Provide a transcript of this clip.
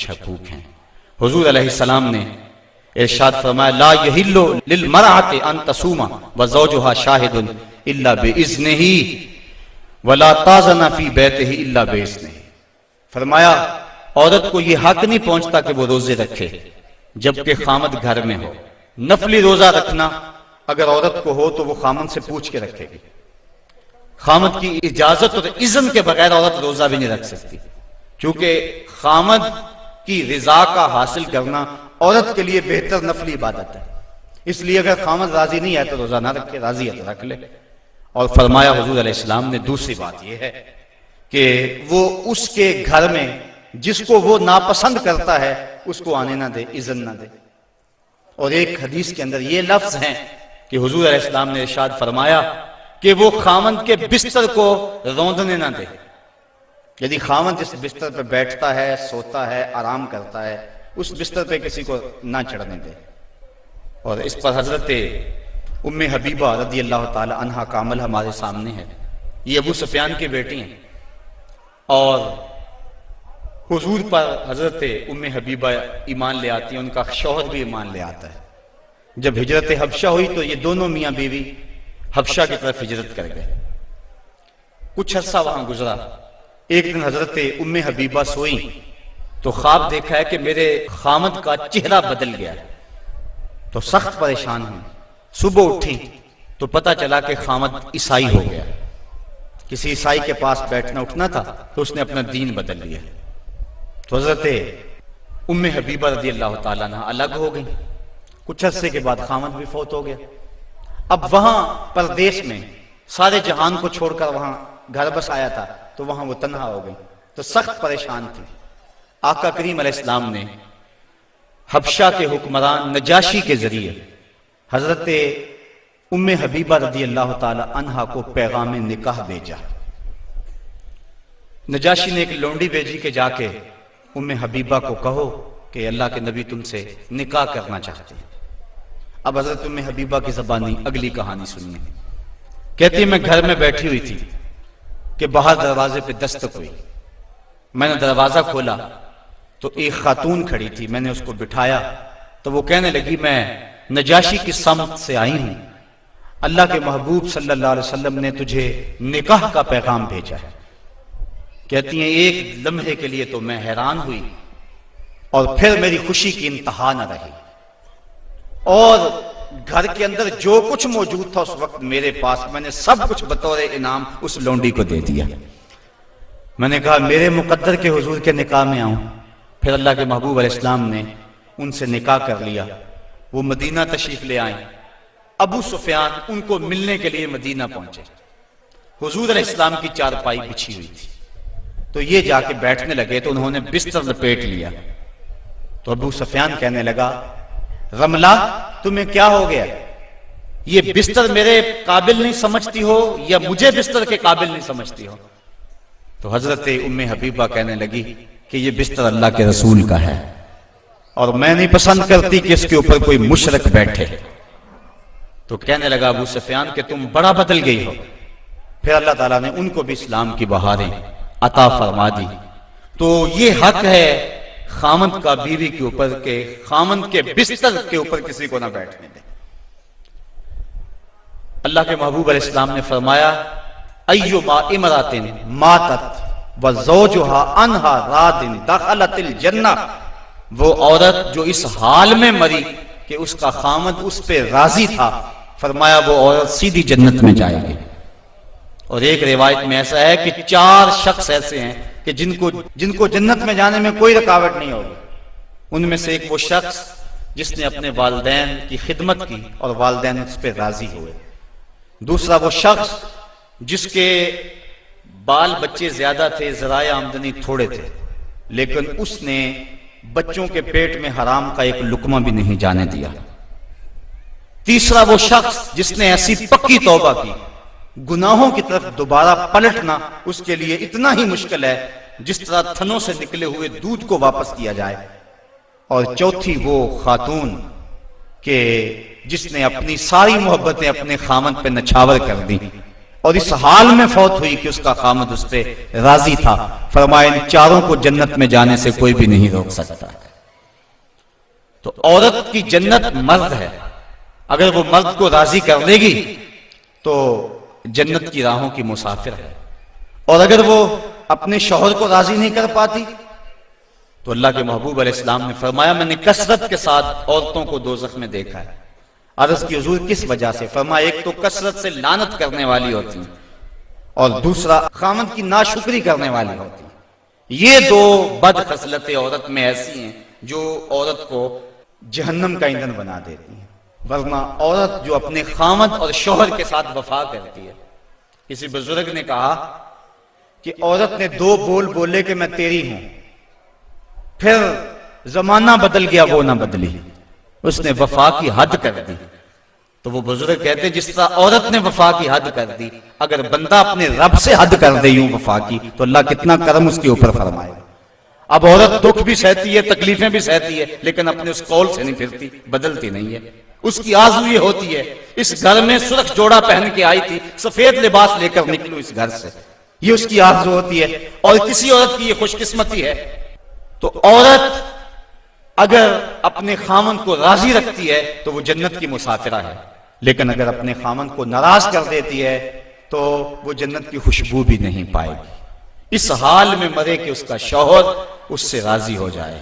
اچھا بھوک ہیں۔ حضور علیہ السلام نے ارشاد فرمایا لا یحل للمرأة ان تصوم وزوجها شاہد الا باذنہ ولا تاذن فی بیتہ الا باذنہ۔ فرمایا عورت کو یہ حق نہیں پہنچتا کہ وہ روزے رکھے جبکہ خامد گھر میں ہو۔ نفلی روزہ رکھنا اگر عورت کو ہو تو وہ خامد سے پوچھ کے رکھے گی، خامد کی اجازت اور اذن کے بغیر عورت روزہ بھی نہیں رکھ سکتی، چونکہ خامد کی رضا کا حاصل کرنا عورت کے لیے بہتر نفلی عبادت ہے۔ اس لیے اگر خامد راضی نہیں ہے تو روزہ نہ رکھے، راضی ہے تو رکھ لے۔ اور فرمایا حضور علیہ السلام نے دوسری بات یہ ہے کہ وہ اس کے گھر میں جس کو وہ ناپسند کرتا ہے اس کو آنے نہ دے، اذن نہ دے۔ اور ایک حدیث کے اندر یہ لفظ ہیں کہ حضور علیہ السلام نے ارشاد فرمایا کہ وہ خامند کے بستر کو روندنے نہ دے۔ یعنی خامند جس بستر پہ بیٹھتا ہے، سوتا ہے، آرام کرتا ہے، اس بستر پہ کسی کو نہ چڑھنے دے۔ اور اس پر حضرت ام حبیبہ رضی اللہ تعالی عنہ کا عمل ہمارے سامنے ہے۔ یہ ابو سفیان کی بیٹی ہیں اور حضور پر حضرت ام حبیبہ ایمان لے آتی ہیں، ان کا شوہر بھی ایمان لے آتا ہے۔ جب ہجرت حبشہ ہوئی تو یہ دونوں میاں بیوی حبشہ کی طرف ہجرت کر گئے۔ کچھ عرصہ وہاں گزرا۔ ایک دن حضرت ام حبیبہ سوئی تو خواب دیکھا ہے کہ میرے خامد کا چہرہ بدل گیا ہے، تو سخت پریشان ہوئی۔ صبح اٹھی تو پتہ چلا کہ خامد عیسائی ہو گیا، کسی عیسائی کے پاس بیٹھنا اٹھنا تھا تو اس نے اپنا دین بدل لیا۔ تو حضرت ام حبیبہ رضی اللہ تعالیٰ عنہ الگ ہو گئی۔ کچھ عرصے کے بعد خامد بھی فوت ہو گیا۔ اب وہاں پردیس میں سارے جہان کو چھوڑ کر وہاں گھر بس آیا تھا تو وہاں وہ تنہا ہو گئی، تو سخت پریشان تھی۔ آقا کریم علیہ السلام نے حبشہ کے حکمران نجاشی کے ذریعے حضرت ام حبیبہ رضی اللہ تعالی عنہ کو پیغام نکاح بھیجا۔ نجاشی نے ایک لونڈی بھیجی کہ جا کے ام حبیبہ کو کہو کہ اللہ کے نبی تم سے نکاح کرنا چاہتے ہیں۔ اب حضرت ام حبیبہ کی زبانی اگلی کہانی سنیے۔ کہتی ہے میں گھر میں بیٹھی ہوئی تھی کہ باہر دروازے پہ دستک ہوئی۔ میں نے دروازہ کھولا تو ایک خاتون کھڑی تھی، میں نے اس کو بٹھایا تو وہ کہنے لگی میں نجاشی کی سمت سے آئی ہوں، اللہ کے محبوب صلی اللہ علیہ وسلم نے تجھے نکاح کا پیغام بھیجا ہے۔ کہتی ہیں ایک لمحے کے لیے تو میں حیران ہوئی اور پھر میری خوشی کی انتہا نہ رہی، اور گھر کے اندر جو کچھ موجود تھا اس وقت میرے پاس، میں نے سب کچھ بطور انعام اس لونڈی کو دے دیا۔ میں نے کہا میرے مقدر کے حضور کے نکاح میں آؤں۔ پھر اللہ کے محبوب علیہ السلام نے ان سے نکاح کر لیا۔ وہ مدینہ تشریف لے آئیں۔ ابو سفیان ان کو ملنے کے لیے مدینہ پہنچے۔ حضور علیہ السلام کی چارپائی بچھی ہوئی تھی، تو یہ جا کے بیٹھنے لگے تو انہوں نے بستر لپیٹ لیا۔ تو ابو سفیان کہنے لگا رملہ تمہیں کیا ہو گیا؟ یہ بستر میرے قابل نہیں سمجھتی ہو یا مجھے بستر کے قابل نہیں سمجھتی ہو؟ تو حضرت ام حبیبہ کہنے لگی کہ یہ بستر اللہ کے رسول کا ہے اور میں نہیں پسند کرتی کہ اس کے اوپر کوئی مشرک بیٹھے۔ تو کہنے لگا ابو سفیان کہ تم بڑا بدل گئی ہو۔ پھر اللہ تعالیٰ نے ان کو بھی اسلام کی بہاریں عطا فرما دی۔ تو یہ حق ہے خامند کا بیوی کے اوپر کہ خامند کے بستر کے اوپر کسی کو نہ بیٹھنے دے۔ اللہ کے محبوب علیہ السلام نے فرمایا ایما امرأۃ ماتت وزوجها عنها راض دخلت الجنہ، وہ عورت جو اس حال میں مری کہ اس کا خامند اس پہ راضی تھا، فرمایا وہ عورت سیدھی جنت میں جائے گی۔ اور ایک روایت میں ایسا ہے کہ 4 شخص ایسے ہیں کہ جن کو جنت میں جانے میں کوئی رکاوٹ نہیں ہوگی۔ ان میں سے ایک وہ شخص جس نے اپنے والدین کی خدمت کی اور والدین اس پہ راضی ہوئے۔ دوسرا وہ شخص جس کے بال بچے زیادہ تھے، ذرائع آمدنی تھوڑے تھے، لیکن اس نے بچوں کے پیٹ میں حرام کا ایک لقمہ بھی نہیں جانے دیا۔ تیسرا وہ شخص جس نے ایسی پکی توبہ کی، گناہوں کی طرف دوبارہ پلٹنا اس کے لیے اتنا ہی مشکل ہے جس طرح تھنوں سے نکلے ہوئے دودھ کو واپس کیا جائے۔ اور چوتھی وہ خاتون کہ جس نے اپنی ساری محبتیں اپنے خامند پہ نچھاور کر دی، اور اس حال میں فوت ہوئی کہ اس کا خامد اس پہ راضی تھا، فرمایا ان چاروں کو جنت میں جانے سے کوئی بھی نہیں روک سکتا۔ تو عورت کی جنت مرد ہے، اگر وہ مرد کو راضی کر دے گی تو جنت کی راہوں کی مسافر ہے، اور اگر وہ اپنے شوہر کو راضی نہیں کر پاتی تو اللہ کے محبوب علیہ السلام نے فرمایا میں نے کثرت کے ساتھ عورتوں کو دوزخ میں دیکھا ہے۔ عرض کی حضور کس وجہ سے؟ فرمایا ایک تو کثرت سے لعنت کرنے والی ہوتی ہیں، اور دوسرا خامد کی ناشکری کرنے والی ہوتی ہیں۔ یہ دو بد خصلتیں عورت میں ایسی ہیں جو عورت کو جہنم کا ایندھن بنا دیتی ہیں۔ ورنہ عورت جو اپنے خامد اور شوہر کے ساتھ وفا کرتی ہے، کسی بزرگ نے کہا کہ عورت نے دو بول بولے کہ میں تیری ہوں، پھر زمانہ بدل گیا وہ نہ بدلی، اس نے وفا کی حد کر دی۔ تو وہ بزرگ کہتے جس طرح عورت نے وفا کی حد کر دی، اگر بندہ اپنے رب سے حد کر دے یوں وفا کی تو اللہ کتنا کرم اس کے اوپر فرمائے۔ اب عورت دکھ بھی سہتی ہے، تکلیفیں بھی سہتی ہے، لیکن اپنے اس قول سے نہیں پھرتی، بدلتی نہیں ہے۔ اس کی آرزو یہ ہوتی ہے اس گھر میں سرخ جوڑا پہن کے آئی تھی، سفید لباس لے کر نکلوں اس گھر سے، یہ اس کی آرزو ہوتی ہے۔ اور کسی عورت کی یہ خوش قسمتی ہے۔ تو عورت اگر اپنے خامن کو راضی رکھتی ہے تو وہ جنت کی مسافرہ ہے، لیکن اگر اپنے خامن کو ناراض کر دیتی ہے تو وہ جنت کی خوشبو بھی نہیں پائے گی۔ اس حال میں مرے کہ اس کا شوہر اس سے راضی ہو جائے۔